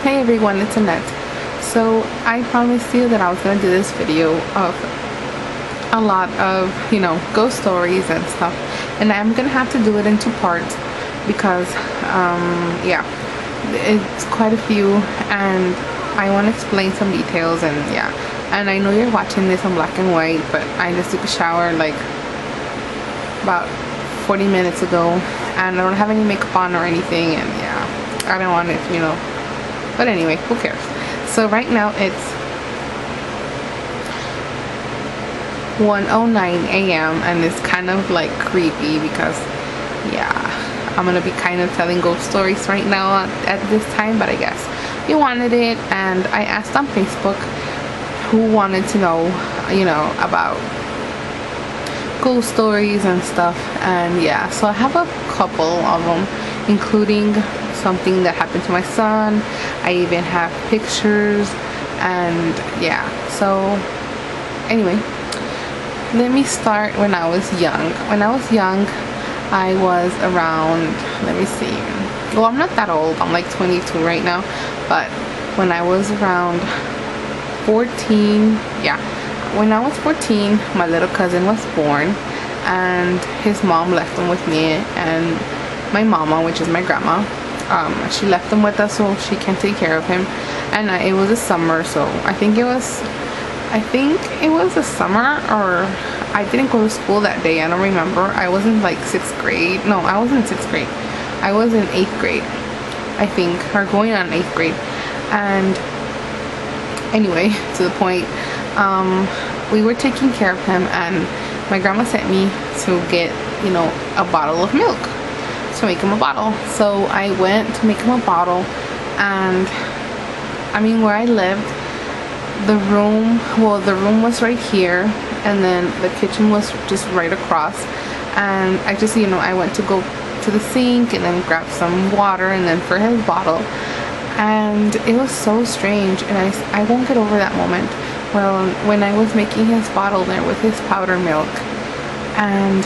Hey everyone, it's Annette. So I promised you that I was going to do this video of a lot of, ghost stories and stuff. And I'm going to have to do it in two parts because, yeah, it's quite a few and I want to explain some details and yeah. And I know you're watching this on black and white, but I just took a shower like about 40 minutes ago and I don't have any makeup on or anything, and yeah, I don't want it, but anyway, who cares? So right now it's 1:09 a.m. and it's kind of like creepy because yeah, I'm gonna be kind of telling ghost stories right now at this time, but I guess you wanted it and I asked on Facebook who wanted to know, about ghost stories and stuff, and yeah, so I have a couple of them, including something that happened to my son. I even have pictures, and yeah, so anyway, let me start when I was young. When I was young, I was around, let me see, well, I'm not that old, I'm like 22 right now, but when I was around 14, yeah, when I was 14, my little cousin was born and his mom left him with me and my mama, which is my grandma. She left him with us so she can take care of him, and it was a summer, so I think it was a summer, or I didn't go to school that day, I don't remember. I was in like 6th grade. No, I wasn't in 6th grade, I was in 8th grade, I think, or going on 8th grade. And anyway, to the point, we were taking care of him and my grandma sent me to get, a bottle of milk to make him a bottle. So I went to make him a bottle, and I mean, where I lived, the room was right here, and then the kitchen was just right across, and I just, I went to go to the sink and then grab some water and then for his bottle, and it was so strange, and I won't get over that moment. Well, when I was making his bottle there with his powder milk, and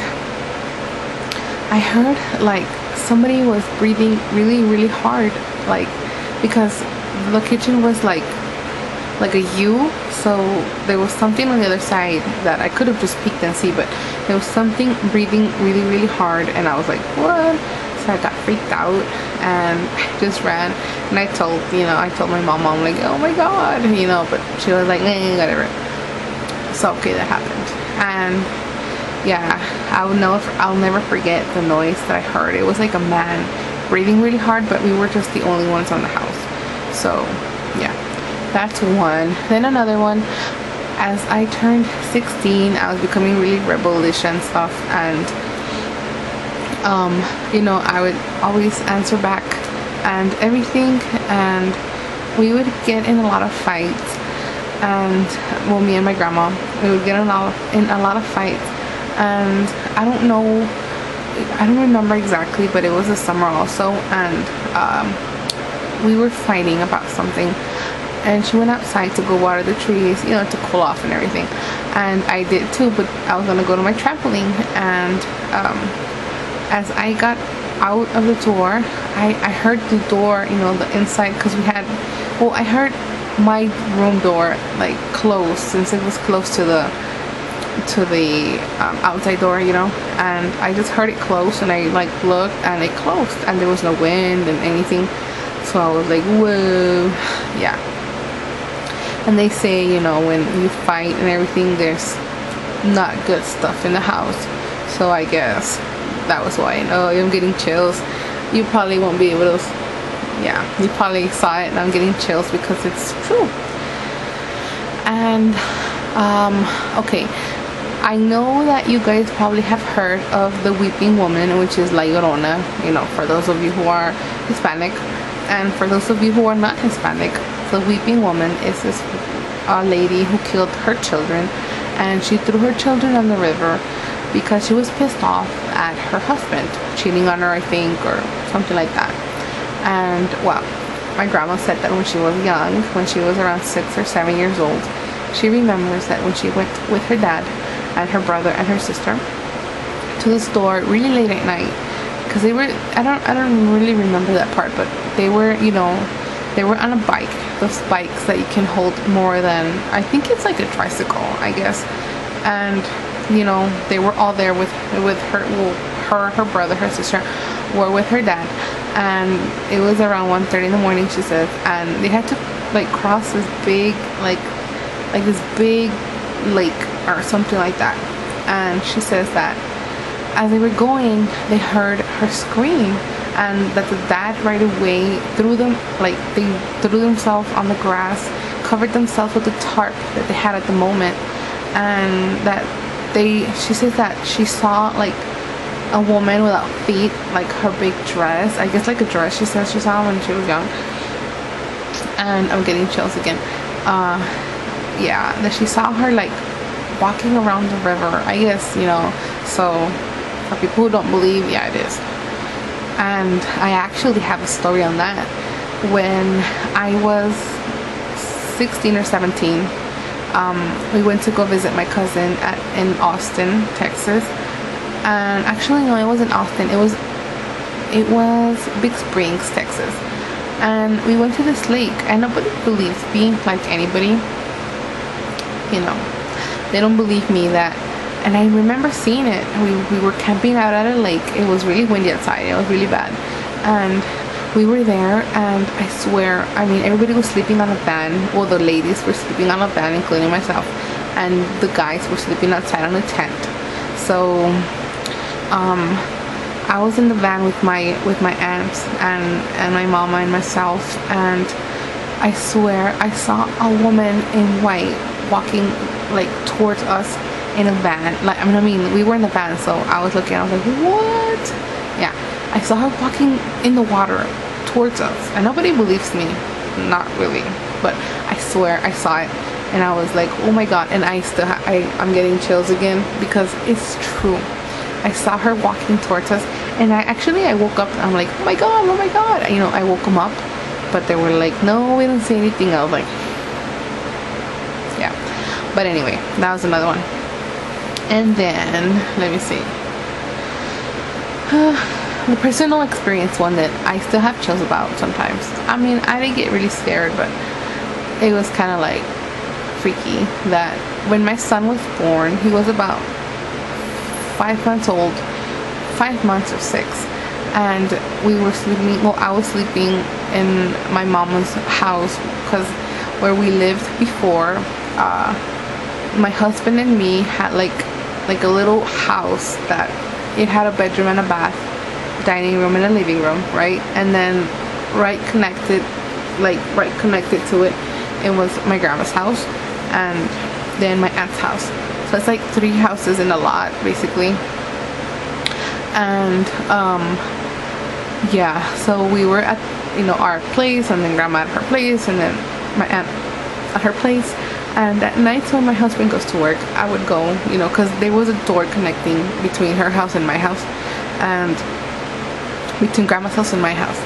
I heard like somebody was breathing really, really hard, like, because the kitchen was like a U, so there was something on the other side that I could have just peeked and see, but there was something breathing really, really hard, and I was like, what? So I got freaked out and I just ran, and I told my mom, I'm like, oh my god, but she was like, whatever. So okay, that happened, and yeah, I'll never forget the noise that I heard. It was like a man breathing really hard, but we were just the only ones on the house. So yeah, that's one. Then another one, as I turned 16, I was becoming really rebellious and stuff, and I would always answer back and everything, and we would get in a lot of fights, and well, me and my grandma, we would get in a lot of fights, and I don't remember exactly, but it was a summer also, and we were fighting about something, and she went outside to go water the trees, to cool off and everything, and I did too, but I was gonna go to my trampoline, and as I got out of the door, I heard the door, the inside, because I heard my room door like close, since it was close to the outside door, and I just heard it close, and I like looked and it closed, and there was no wind and anything, so I was like, whoa, yeah. And they say, when you fight and everything, there's not good stuff in the house, so I guess that was why. I'm getting chills. You probably won't be able to, yeah, you probably saw it and I'm getting chills because it's true. And okay, I know that you guys probably have heard of the weeping woman, which is La Llorona, for those of you who are Hispanic, and for those of you who are not Hispanic, the weeping woman is this lady who killed her children, and she threw her children on the river because she was pissed off at her husband cheating on her, I think, or something like that. And well, my grandma said that when she was young, when she was around 6 or 7 years old, she remembers that when she went with her dad and her brother and her sister to the store really late at night, because they were, I don't really remember that part, but they were, They were on a bike, those bikes that you can hold more than, I think it's like a tricycle, I guess. And you know, they were all there with her, well, her brother, her sister were with her dad, and it was around 1:30 in the morning, she says, and they had to like cross this big like this big lake or something like that. And she says that as they were going, they heard her scream, and that the dad right away threw them, like they threw themselves on the grass, covered themselves with the tarp that they had at the moment, and that she says that she saw like a woman without feet, like her big dress, I guess like a dress, she says she saw when she was young. And I'm getting chills again. Yeah, that she saw her like walking around the river, I guess, you know. So for people who don't believe, yeah, it is. And I actually have a story on that. When I was 16 or 17, we went to go visit my cousin in Austin, Texas. And actually, no, it wasn't Austin. It was Big Springs, Texas. And we went to this lake, and nobody believes me, like anybody. You know, they don't believe me that. And I remember seeing it. We were camping out at a lake. It was really windy outside. It was really bad. And we were there, and I swear, I mean, everybody was sleeping on a van. Well, the ladies were sleeping on a van, including myself, and the guys were sleeping outside on a tent. So I was in the van with my aunts and my mama and myself, and I swear I saw a woman in white walking like towards us in a van. Like, I mean, we were in the van, so I was looking, I was like, what? Yeah, I saw her walking in the water towards us, and nobody believes me, not really, but I swear I saw it, and I was like, oh my god. And I'm getting chills again, because it's true. I saw her walking towards us, and I woke up, and I'm like, oh my god, you know, I woke them up, but they were like, no, we don't see anything. I was like, yeah. But anyway, that was another one. And then, let me see, the personal experience one that I still have chills about sometimes. I mean, I didn't get really scared, but it was kind of like freaky that when my son was born, he was about 5 months old, 5 months or 6, and we were sleeping, well, I was sleeping in my mama's house, because where we lived before, my husband and me had like a little house that it had a bedroom and a bath, dining room and a living room, right? And then right connected to it, it was my grandma's house, and then my aunt's house. So it's like 3 houses in a lot, basically. And yeah, so we were at, you know, our place, and then grandma at her place, and then my aunt at her place. And at night, when my husband goes to work, I would go, you know, because there was a door connecting between her house and my house, and between grandma's house and my house,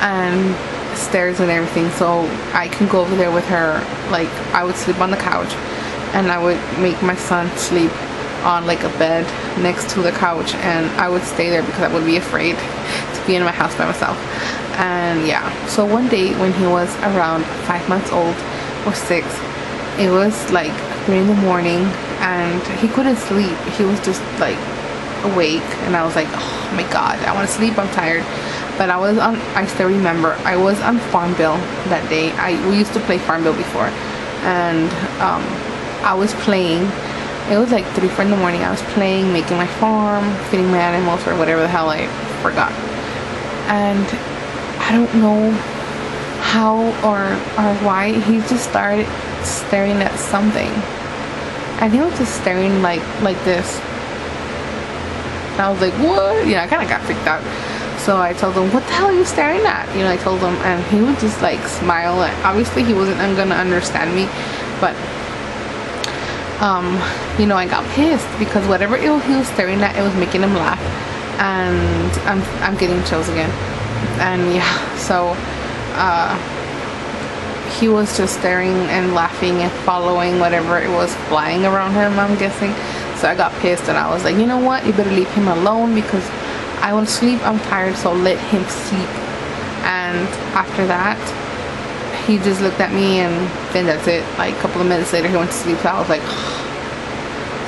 and stairs and everything, so I can go over there with her. Like, I would sleep on the couch, and I would make my son sleep on like a bed next to the couch, and I would stay there because I would be afraid to be in my house by myself. And yeah, so one day when he was around 5 months old or 6, it was like 3 in the morning, and he couldn't sleep. He was just like awake, and I was like, oh my god, I want to sleep, I'm tired. But I still remember, I was on Farmville that day. We used to play Farmville before, and I was playing. It was like 3, 4 in the morning. I was playing, making my farm, feeding my animals, or whatever the hell, I forgot. And I don't know how or why, he just started staring at something, and he was just staring like this. And I was like, what? You know, I kind of got freaked out. So I told him, what the hell are you staring at? You know, I told him, and he would just like smile. Obviously he wasn't gonna understand me, but you know, I got pissed because whatever he was staring at, it was making him laugh, and I'm getting chills again. And yeah, so he was just staring and laughing and following whatever it was flying around him, I'm guessing. So I got pissed, and I was like, you know what, you better leave him alone, because I want to sleep, I'm tired, so let him sleep. And after that, he just looked at me, and then that's it. Like a couple of minutes later he went to sleep. So I was like,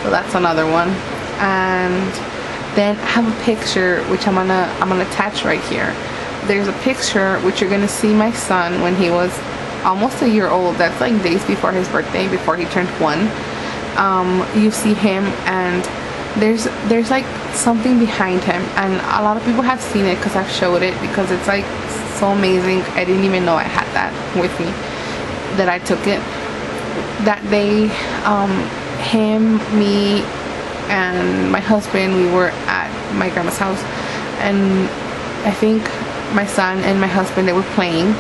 so that's another one. And then I have a picture which I'm gonna attach right here. There's a picture which you're gonna see my son when he was almost a year old. That's like days before his birthday, before he turned 1. You see him, and there's like something behind him, and a lot of people have seen it because I've showed it, because it's like so amazing. I didn't even know I had that with me, that I took it that day. Him, me, and my husband, we were at my grandma's house, and I think my son and my husband, they were playing,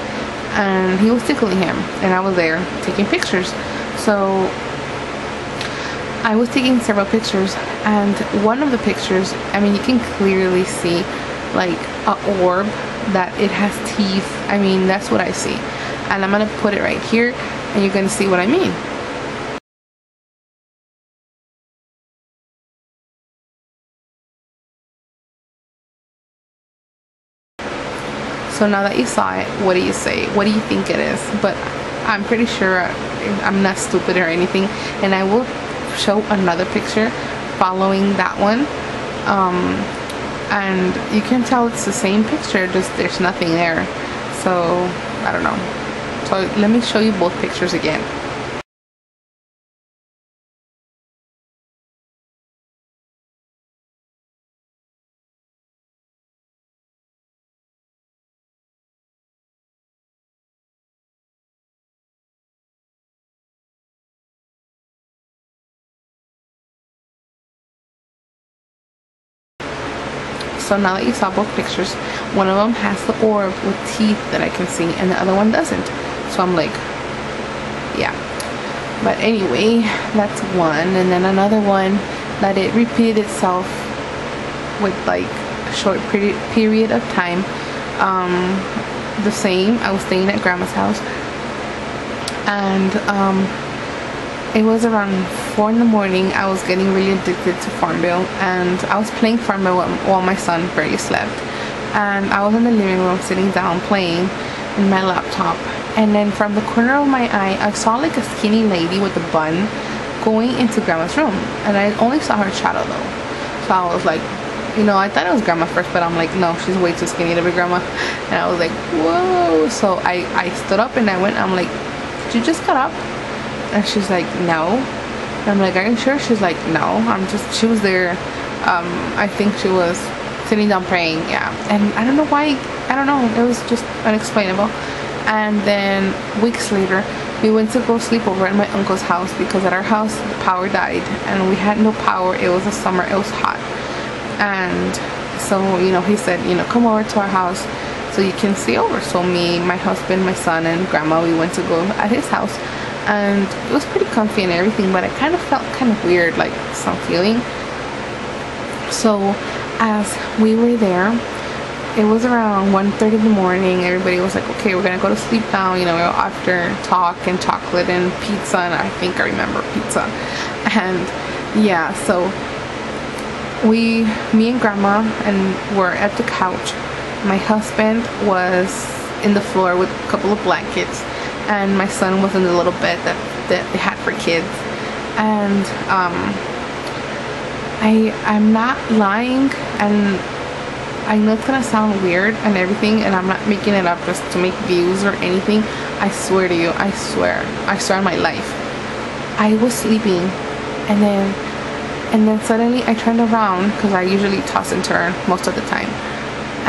and he was tickling him, and I was there taking pictures. So I was taking several pictures, and one of the pictures, I mean, you can clearly see like a orb that it has teeth. I mean, that's what I see, and I'm gonna put it right here, and you're gonna see what I mean. So now that you saw it, what do you say? What do you think it is? But I'm pretty sure I'm not stupid or anything, and I will show another picture following that one, and you can tell it's the same picture, just there's nothing there. So I don't know. So let me show you both pictures again. So now that you saw both pictures, one of them has the orb with teeth that I can see, and the other one doesn't. So I'm like, yeah. But anyway, that's one. And then another one that it repeated itself with like a short period of time. The same, I was staying at grandma's house, and it was around 4 in the morning. I was getting really addicted to Farmville, and I was playing Farmville while my son barely slept. And I was in the living room sitting down playing in my laptop, and then from the corner of my eye I saw like a skinny lady with a bun going into grandma's room, and I only saw her shadow though. So I was like, you know, I thought it was grandma first, but I'm like, no, she's way too skinny to be grandma. And I was like, whoa. So I stood up and I went, I'm like, did you just got up? And she's like, no. And I'm like, are you sure? She's like, no, she was there. I think she was sitting down praying, yeah. And I don't know why, I don't know, it was just unexplainable. And then weeks later, we went to go sleep over at my uncle's house, because at our house the power died and we had no power. It was a summer, it was hot. And so, you know, he said, you know, come over to our house so you can stay over. So me, my husband, my son, and grandma, we went to go at his house. And it was pretty comfy and everything, but I kind of felt kind of weird, like some feeling. So as we were there, it was around 1:30 in the morning. Everybody was like, okay, we're gonna go to sleep now, you know, after talk and chocolate and pizza, and I think I remember pizza. And yeah, so me and grandma and were at the couch. My husband was in the floor with a couple of blankets, and my son was in the little bed that they had for kids. And I'm not lying, and I know it's gonna sound weird and everything, and I'm not making it up just to make views or anything. I swear to you, I swear on my life, I was sleeping, and then suddenly I turned around, because I usually toss and turn most of the time,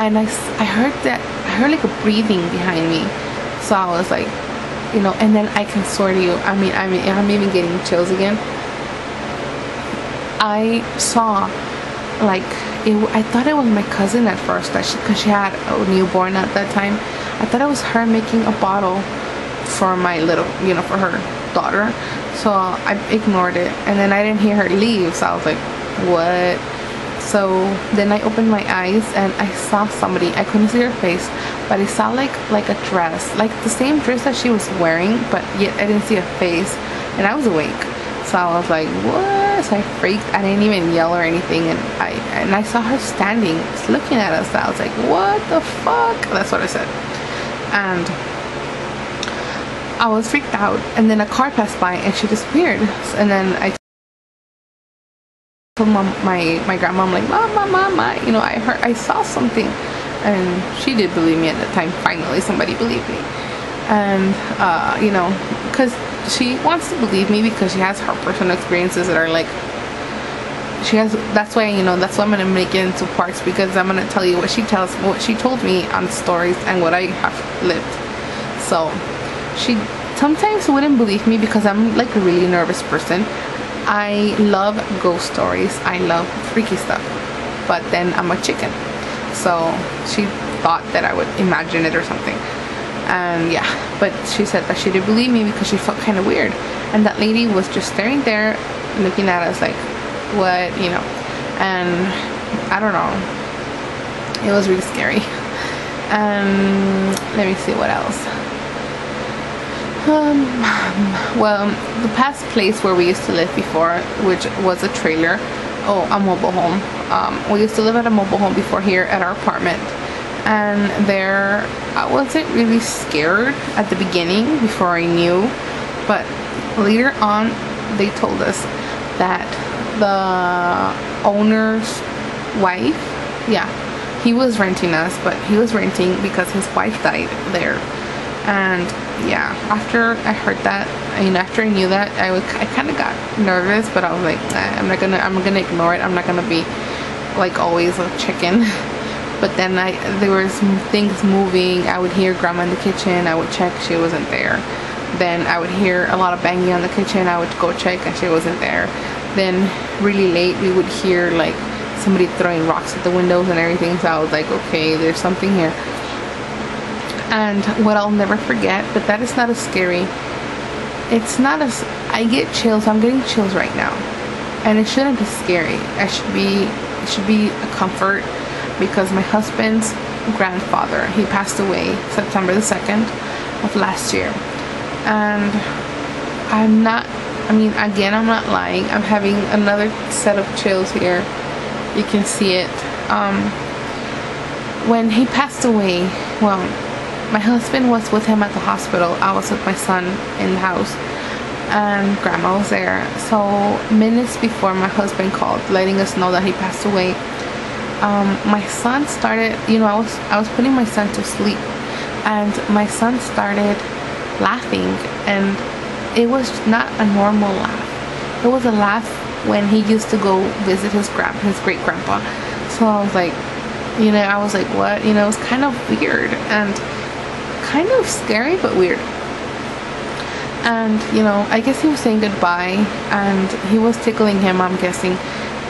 and I heard like a breathing behind me. So I was like, you know, and then I can swear to you, I mean I'm even getting chills again. I saw like I thought it was my cousin at first, because she had a newborn at that time. I thought it was her making a bottle for my little, you know, for her daughter. So I ignored it, and then I didn't hear her leave, so I was like, what? So then I opened my eyes and I saw somebody. I couldn't see her face, but I saw like a dress, like the same dress that she was wearing, but yet I didn't see a face, and I was awake. So I was like, what? So I freaked. I didn't even yell or anything, and I saw her standing looking at us. I was like, what the fuck? That's what I said. And I was freaked out, and then a car passed by and she disappeared. And then I told my grandma, I'm like, mama, you know, I saw something. And she did believe me at the time. Finally somebody believed me. And you know, because she wants to believe me because she has her personal experiences that are like, that's why, you know, that's why I'm gonna make it into parts, because I'm gonna tell you what she told me on stories and what I have lived. So she sometimes wouldn't believe me because I'm like a really nervous person. I love ghost stories, I love freaky stuff, but then I'm a chicken, so she thought that I would imagine it or something. And yeah, but she said that she did believe me because she felt kind of weird, and that lady was just staring there looking at us like, what, you know. And I don't know, it was really scary. Let me see what else. Well, the past place where we used to live before, which was a trailer, a mobile home. We used to live at a mobile home before here at our apartment, and there I wasn't really scared at the beginning before I knew, but later on they told us that the owner's wife, yeah, he was renting us, but he was renting because his wife died there. And yeah, after I heard that, and after I knew that, I kind of got nervous, but I was like, I'm gonna ignore it. I'm not gonna be like always a chicken. But then there were some things moving. I would hear grandma in the kitchen. I would check, she wasn't there. Then I would hear a lot of banging on the kitchen. I would go check and she wasn't there. Then really late we would hear like somebody throwing rocks at the windows and everything. So I was like, okay, there's something here. And what I'll never forget, but that is not as scary. It's not as, I get chills. I'm getting chills right now, and it shouldn't be scary. It should be a comfort, because my husband's grandfather, he passed away September the 2nd of last year. And I'm not lying. I'm having another set of chills here. You can see it. When he passed away, well, my husband was with him at the hospital. I was with my son in the house, and grandma was there. So minutes before my husband called letting us know that he passed away, my son started, you know, I was putting my son to sleep, and my son started laughing, and it was not a normal laugh. It was a laugh when he used to go visit his great grandpa. So I was like, you know, I was like, what? You know, it was kind of weird and kind of scary, but weird. And you know, I guess he was saying goodbye, and he was tickling him, I'm guessing,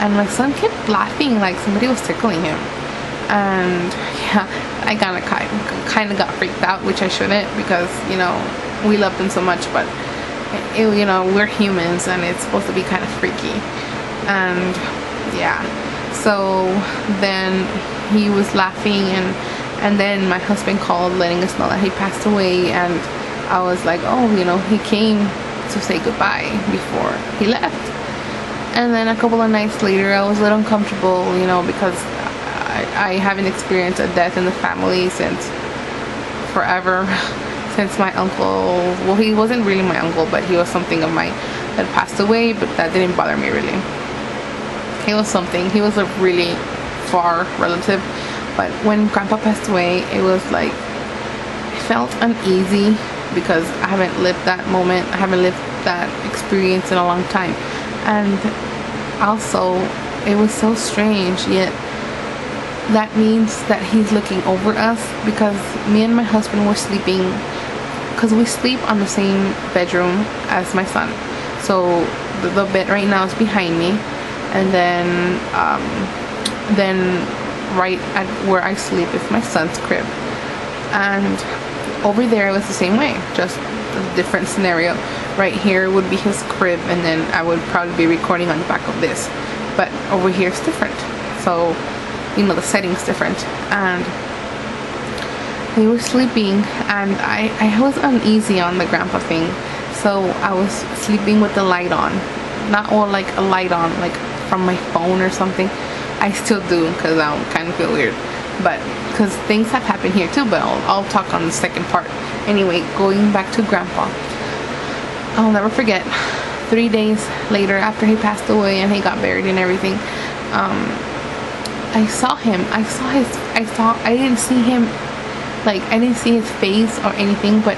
and my son kept laughing like somebody was tickling him. And yeah, I kind of got freaked out, which I shouldn't, because you know, we love them so much, but you know, we're humans and it's supposed to be kind of freaky. And yeah, so then he was laughing, and then my husband called letting us know that he passed away, and I was like, oh, you know, he came to say goodbye before he left. And then a couple of nights later, I was a little uncomfortable, you know, because I haven't experienced a death in the family since forever. Since my uncle, well, he wasn't really my uncle, but he was something of mine that passed away, but that didn't bother me really. He was a really far relative, but when grandpa passed away, it was like, I felt uneasy because I haven't lived that moment, I haven't lived that experience in a long time. And also, it was so strange, yet that means that he's looking over us, because me and my husband were sleeping, because we sleep on the same bedroom as my son. So the bed right now is behind me, and then right at where I sleep is my son's crib, and over there it was the same way, just a different scenario. Right here would be his crib, and then I would probably be recording on the back of this, but over here it's different, so you know, the setting's different. And we were sleeping, and I was uneasy on the grandpa thing, so I was sleeping with the light on, not all like a light on like from my phone or something. I still do, because I kind of feel weird, but because things have happened here too, but I'll talk on the second part. Anyway, going back to Grandpa, I'll never forget, 3 days later after he passed away and he got buried and everything, I saw him. I didn't see him, like, I didn't see his face or anything, but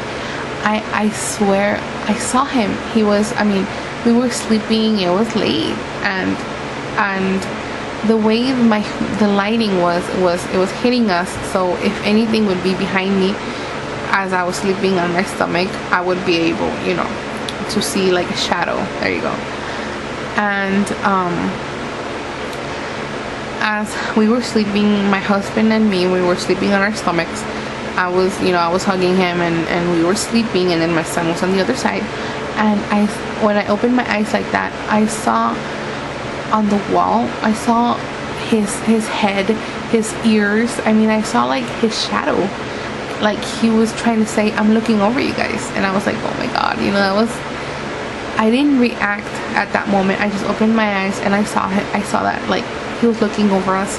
I swear I saw him. He was, I mean, we were sleeping, it was late, and the way the lighting was it was hitting us, so if anything would be behind me as I was sleeping on my stomach, I would be able, you know, to see like a shadow. There you go. And as we were sleeping, my husband and me, we were sleeping on our stomachs. I was hugging him, and we were sleeping, and then my son was on the other side, and when I opened my eyes like that, I saw on the wall, I saw his head, his ears, I mean, I saw like his shadow, like he was trying to say, I'm looking over you guys. And I was like, oh my god, you know, I didn't react at that moment. I just opened my eyes and I saw that like he was looking over us,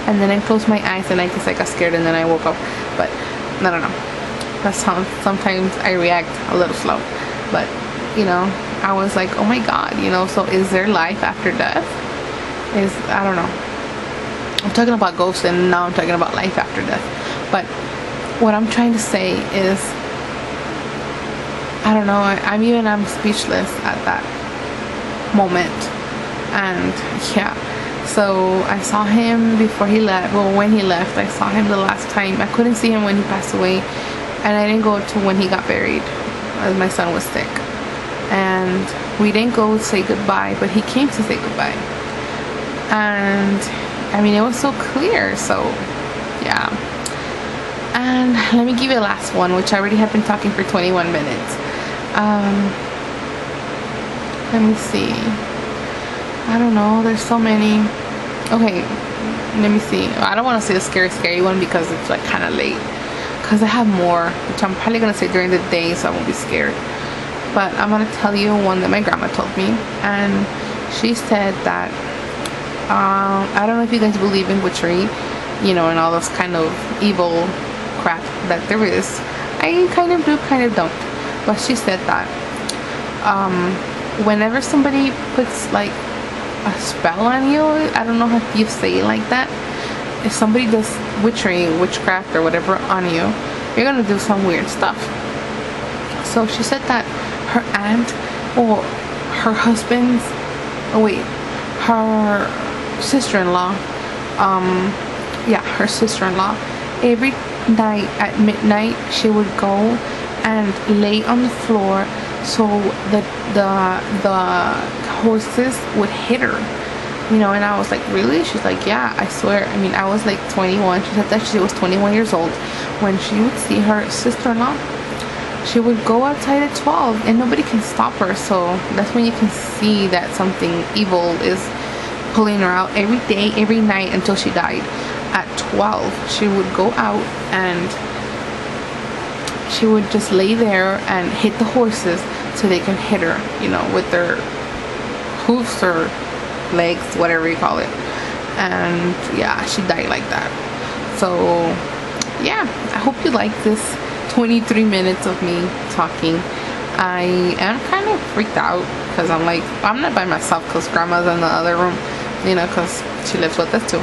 and then I closed my eyes and I guess I got scared, and then I woke up. But I don't know, that's how sometimes I react a little slow. But you know, I was like, oh my god, you know, so is there life after death? I don't know. I'm talking about ghosts, and now I'm talking about life after death. But what I'm trying to say is, I don't know, I'm speechless at that moment. And yeah, so I saw him before he left. Well, when he left, I saw him the last time. I couldn't see him when he passed away, and I didn't go to when he got buried, as my son was sick. And we didn't go say goodbye, but he came to say goodbye. And I mean, it was so clear. So yeah. And let me give you a last one, which I already have been talking for 21 minutes. Let me see. I don't know, there's so many. Okay, let me see. I don't want to say a scary one because it's like kind of late, because I have more, which I'm probably gonna say during the day, so I won't be scared. But I'm gonna tell you one that my grandma told me, and she said that I don't know if you guys believe in witchery, you know, and all those kind of evil crap that there is. I kind of do, kind of don't. But she said that whenever somebody puts like a spell on you, I don't know if you say it like that, if somebody does witchery, witchcraft or whatever on you, you're gonna do some weird stuff. So she said that her aunt, or her husband's, her sister-in-law, yeah, her sister-in-law, every night at midnight she would go and lay on the floor so the horses would hit her, you know. And I was like, really? She's like, yeah, I swear. I mean, I was like 21. She said that she was 21 years old when she would see her sister-in-law. She would go outside at 12 and nobody can stop her. So that's when you can see that something evil is pulling her out every day, every night until she died. At 12 she would go out and she would just lay there and hit the horses so they can hit her, you know, with their hoofs or legs, whatever you call it. And yeah, she died like that. So yeah, I hope you like this 23 minutes of me talking. I am kind of freaked out because I'm like, I'm not by myself because grandma's in the other room, you know, because she lives with us too.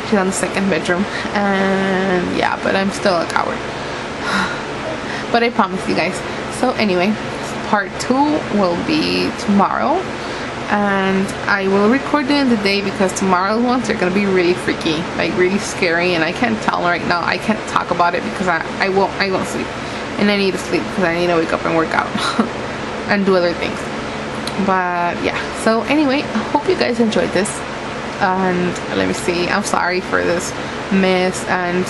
She's on the second bedroom, and yeah, but I'm still a coward. But I promise you guys. So anyway, part 2 will be tomorrow, and I will record during the day because tomorrow's ones are gonna be really freaky, like really scary, and I can't tell right now. I can't talk about it because I won't sleep, and I need to sleep because I need to wake up and work out and do other things. But yeah, so anyway, I hope you guys enjoyed this. And let me see, I'm sorry for this mess, and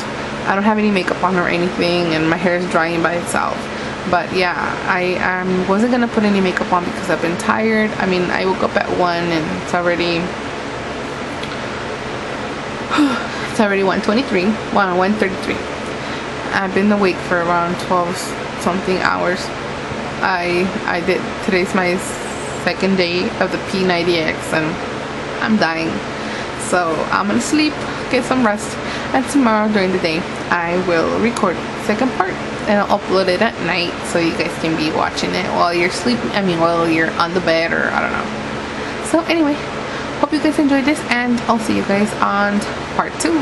I don't have any makeup on or anything, and my hair is drying by itself. But yeah, I wasn't gonna put any makeup on because I've been tired. I mean, I woke up at 1 and it's already 1:23, 1:33. I've been awake for around 12 something hours. I did, today's my second day of the P90X and I'm dying. So I'm gonna sleep, get some rest, And tomorrow during the day I will record the second part and I'll upload it at night so you guys can be watching it while you're sleeping, while you're on the bed, or I don't know. So anyway, hope you guys enjoyed this, and I'll see you guys on part 2.